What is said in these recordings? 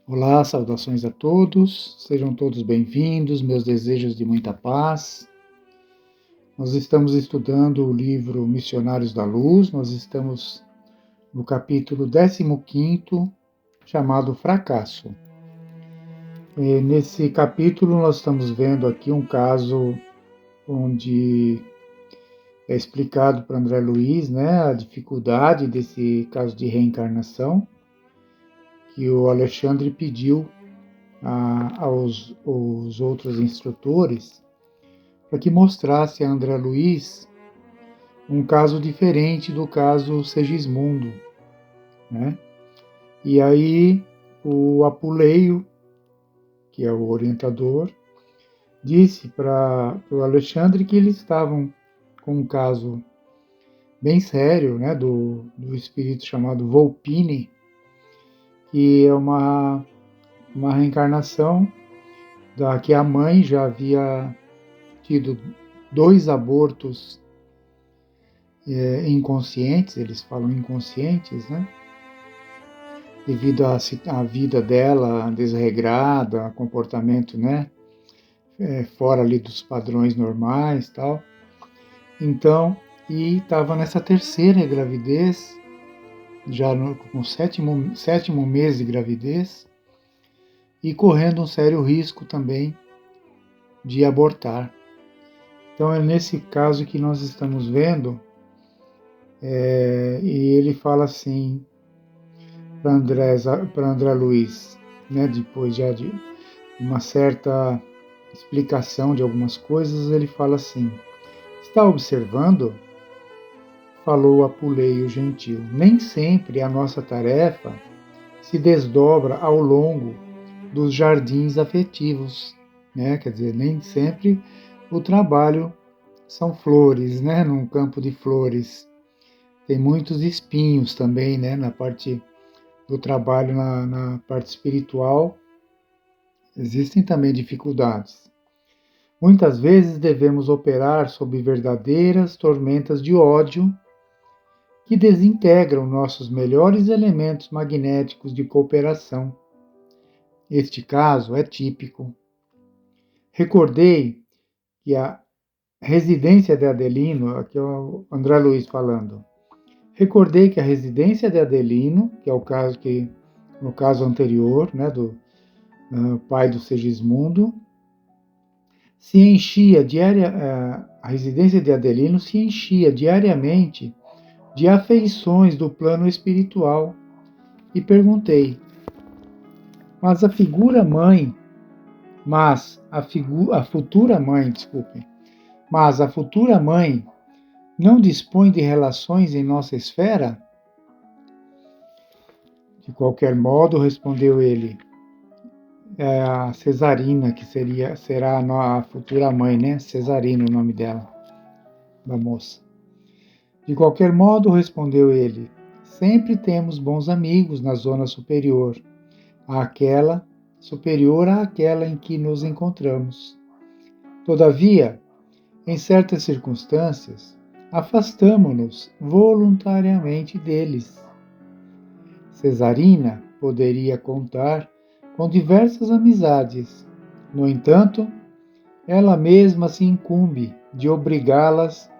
Olá, saudações a todos, sejam todos bem-vindos, meus desejos de muita paz. Nós estamos estudando o livro Missionários da Luz, nós estamos no capítulo 15, chamado Fracasso. Nesse capítulo nós estamos vendo aqui um caso onde é explicado para André Luiz, a dificuldade desse caso de reencarnação, que o Alexandre pediu aos outros instrutores para que mostrasse a André Luiz um caso diferente do caso Segismundo, né? E aí o Apuleio, que é o orientador, disse para o Alexandre que eles estavam com um caso bem sério, né, do espírito chamado Volpini, que é uma reencarnação da que a mãe já havia tido 2 abortos inconscientes, eles falam inconscientes, né? Devido à vida dela desregrada, comportamento, né? Fora ali dos padrões normais, tal. Então, e estava nessa terceira gravidez, já com sétimo mês de gravidez, e correndo um sério risco também de abortar. Então é nesse caso que nós estamos vendo, e ele fala assim para André Luiz, né, depois já de uma certa explicação de algumas coisas, ele fala assim: está observando? Falou Apuleio gentil. Nem sempre a nossa tarefa se desdobra ao longo dos jardins afetivos, né? Quer dizer, nem sempre o trabalho são flores, né? Num campo de flores. Tem muitos espinhos também, né? Na parte do trabalho, na parte espiritual, existem também dificuldades. Muitas vezes devemos operar sob verdadeiras tormentas de ódio que desintegram nossos melhores elementos magnéticos de cooperação. Este caso é típico. Recordei que a residência de Adelino, aqui é o André Luiz falando, recordei que a residência de Adelino, que é o caso que, no caso anterior, né, do pai do Segismundo, se enchia a residência de Adelino se enchia diariamente de afeições do plano espiritual. E perguntei, mas a futura mãe, não dispõe de relações em nossa esfera? De qualquer modo, respondeu ele, é a Cesarina, que será a futura mãe, né? Cesarina o nome dela, da moça. De qualquer modo, respondeu ele, sempre temos bons amigos na zona superior àquela em que nos encontramos. Todavia, em certas circunstâncias, afastamo-nos voluntariamente deles. Cesarina poderia contar com diversas amizades. No entanto, ela mesma se incumbe de obrigá-las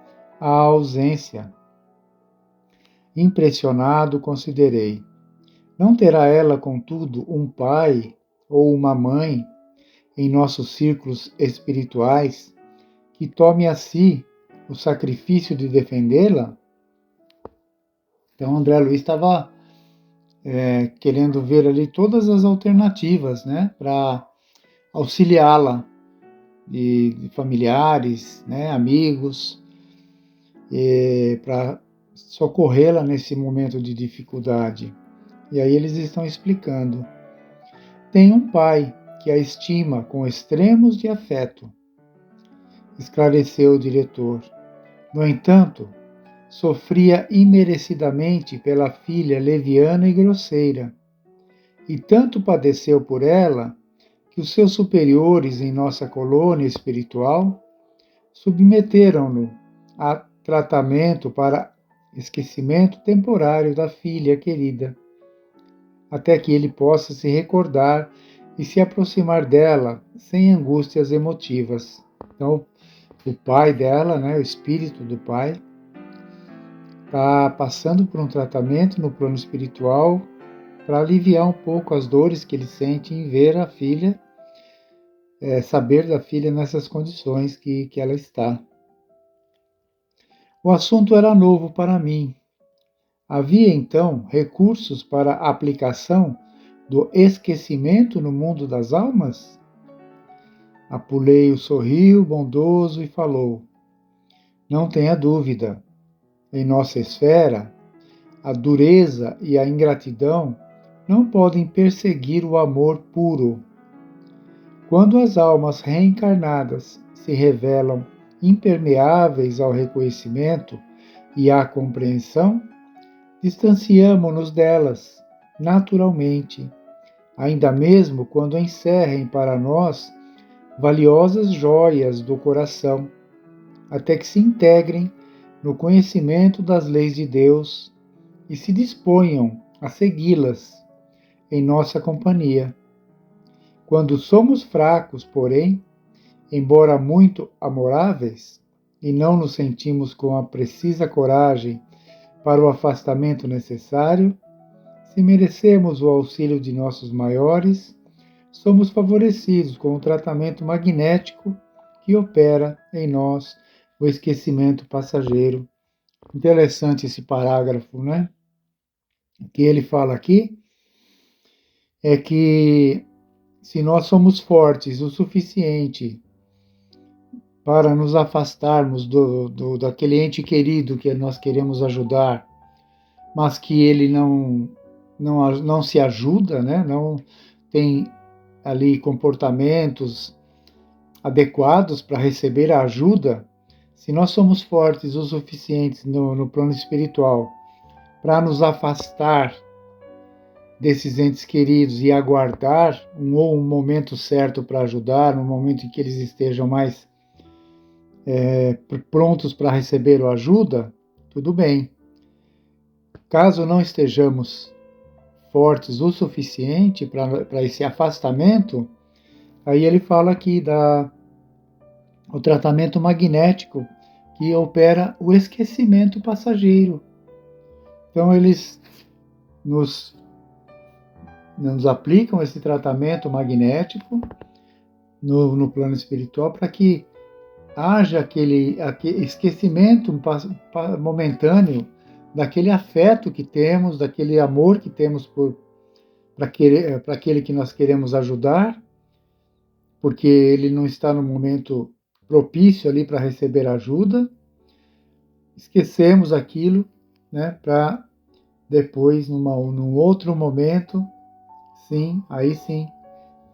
à ausência. Impressionado, considerei: não terá ela, contudo, um pai ou uma mãe em nossos círculos espirituais que tome a si o sacrifício de defendê-la? Então, André Luiz estava querendo ver ali todas as alternativas, né, para auxiliá-la, de familiares, né, amigos, para socorrê-la nesse momento de dificuldade. E aí eles estão explicando. Tem um pai que a estima com extremos de afeto, esclareceu o diretor. No entanto, sofria imerecidamente pela filha leviana e grosseira, e tanto padeceu por ela que os seus superiores em nossa colônia espiritual submeteram-no a tratamento para esquecimento temporário da filha querida. até que ele possa se recordar e se aproximar dela sem angústias emotivas. Então, o pai dela, né, o espírito do pai, está passando por um tratamento no plano espiritual para aliviar um pouco as dores que ele sente em ver a filha, saber da filha nessas condições que ela está. O assunto era novo para mim. Havia, então, recursos para a aplicação do esquecimento no mundo das almas? Apuleio sorriu, bondoso, e falou: Não tenha dúvida. Em nossa esfera, a dureza e a ingratidão não podem perseguir o amor puro. Quando as almas reencarnadas se revelam impermeáveis ao reconhecimento e à compreensão, distanciamo-nos delas, naturalmente, ainda mesmo quando encerrem para nós valiosas joias do coração, até que se integrem no conhecimento das leis de Deus e se disponham a segui-las em nossa companhia. Quando somos fracos, porém, embora muito amoráveis, e não nos sentimos com a precisa coragem para o afastamento necessário, se merecemos o auxílio de nossos maiores, somos favorecidos com o tratamento magnético que opera em nós o esquecimento passageiro. Interessante esse parágrafo, né? O que ele fala aqui é que se nós somos fortes o suficiente para nos afastarmos daquele ente querido que nós queremos ajudar, mas que ele não se ajuda, né? Não tem ali comportamentos adequados para receber a ajuda, se nós somos fortes o suficiente no plano espiritual para nos afastar desses entes queridos e aguardar um momento certo para ajudar, um momento em que eles estejam mais prontos para receber a ajuda, tudo bem. Caso não estejamos fortes o suficiente para esse afastamento, aí ele fala aqui o tratamento magnético que opera o esquecimento passageiro. Então eles nos aplicam esse tratamento magnético no plano espiritual para que haja aquele esquecimento momentâneo daquele afeto que temos, daquele amor que temos para aquele que nós queremos ajudar, porque ele não está no momento propício ali para receber ajuda. Esquecemos aquilo, né, para depois, num outro momento, aí sim,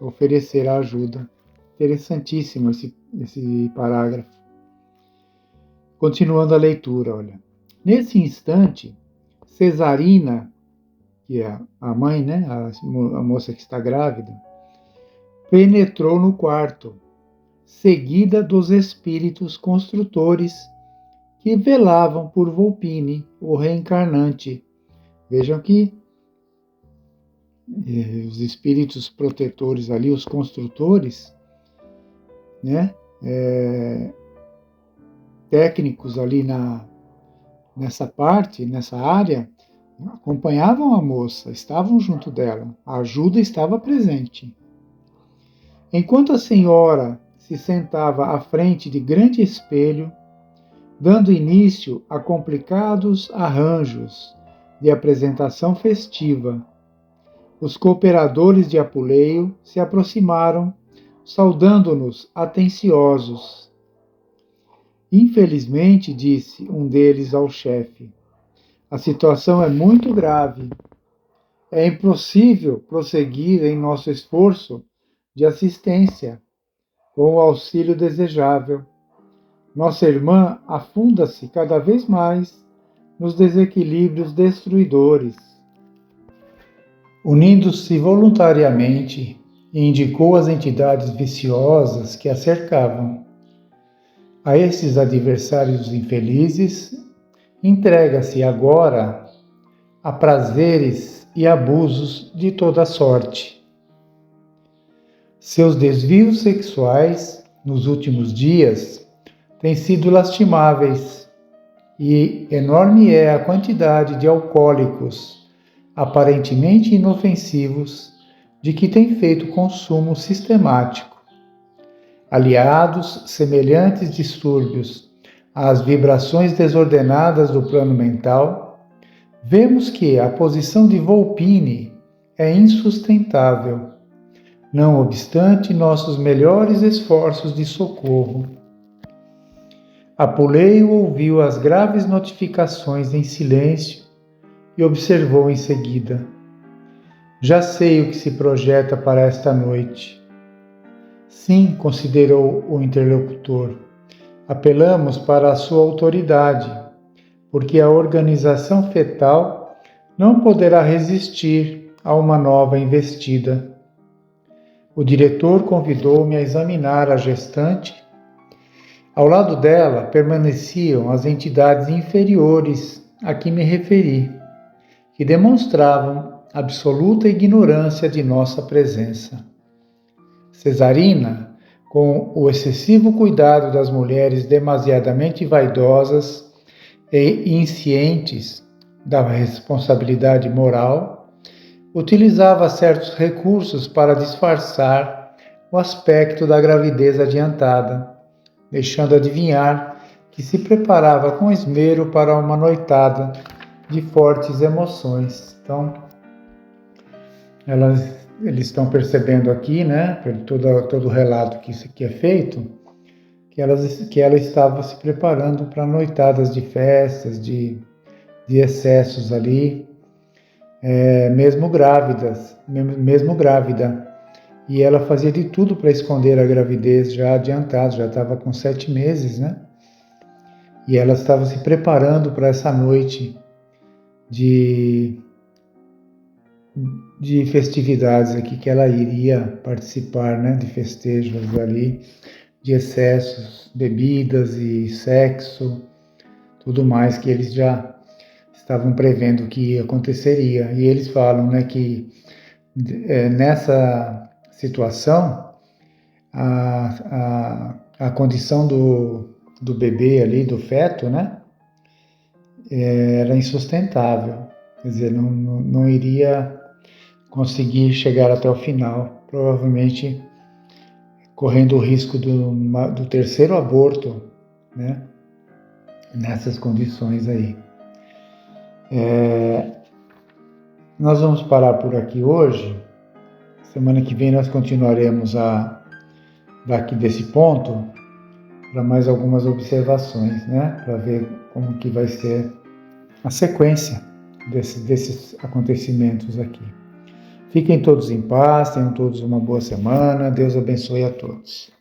oferecer a ajuda. Interessantíssimo esse parágrafo. Continuando a leitura, olha. Nesse instante, Cesarina, que é a mãe, né, a moça que está grávida, penetrou no quarto, seguida dos espíritos construtores que velavam por Volpine, o reencarnante. Vejam que os espíritos protetores ali, os construtores, né, técnicos ali nessa parte, nessa área, acompanhavam a moça, estavam junto dela, a ajuda estava presente. Enquanto a senhora se sentava à frente de grande espelho, dando início a complicados arranjos de apresentação festiva, os cooperadores de Apuleio se aproximaram, saudando-nos atenciosos. Infelizmente, disse um deles ao chefe, a situação é muito grave. É impossível prosseguir em nosso esforço de assistência com o auxílio desejável. Nossa irmã afunda-se cada vez mais nos desequilíbrios destruidores. Unindo-se voluntariamente, indicou as entidades viciosas que a cercavam. A esses adversários infelizes, entrega-se agora a prazeres e abusos de toda sorte. Seus desvios sexuais nos últimos dias têm sido lastimáveis e enorme é a quantidade de alcoólicos aparentemente inofensivos de que tem feito consumo sistemático. Aliados semelhantes distúrbios às vibrações desordenadas do plano mental, vemos que a posição de Volpini é insustentável, não obstante nossos melhores esforços de socorro. Apuleio ouviu as graves notificações em silêncio e observou em seguida. Já sei o que se projeta para esta noite. Sim, considerou o interlocutor. Apelamos para a sua autoridade, porque a organização fetal não poderá resistir a uma nova investida. O diretor convidou-me a examinar a gestante. Ao lado dela permaneciam as entidades inferiores a que me referi, que demonstravam absoluta ignorância de nossa presença. Cesarina, com o excessivo cuidado das mulheres demasiadamente vaidosas e inscientes da responsabilidade moral, utilizava certos recursos para disfarçar o aspecto da gravidez adiantada, deixando adivinhar que se preparava com esmero para uma noitada de fortes emoções. Então, eles estão percebendo aqui, né, pelo todo o relato que isso aqui é feito, que ela estava se preparando para noitadas de festas, de excessos ali, mesmo grávida. E ela fazia de tudo para esconder a gravidez já adiantada, já estava com 7 meses, né? E ela estava se preparando para essa noite de festividades aqui que ela iria participar, né? De festejos ali, de excessos, bebidas e sexo, tudo mais que eles já estavam prevendo que aconteceria. E eles falam, né, que nessa situação a condição do bebê ali, do feto, né, era insustentável, quer dizer, não iria conseguir chegar até o final, provavelmente correndo o risco do terceiro aborto, né, nessas condições aí. Nós vamos parar por aqui hoje. Semana que vem nós continuaremos daqui desse ponto para mais algumas observações, né? Para ver como que vai ser a sequência desses acontecimentos aqui. Fiquem todos em paz, tenham todos uma boa semana. Deus abençoe a todos.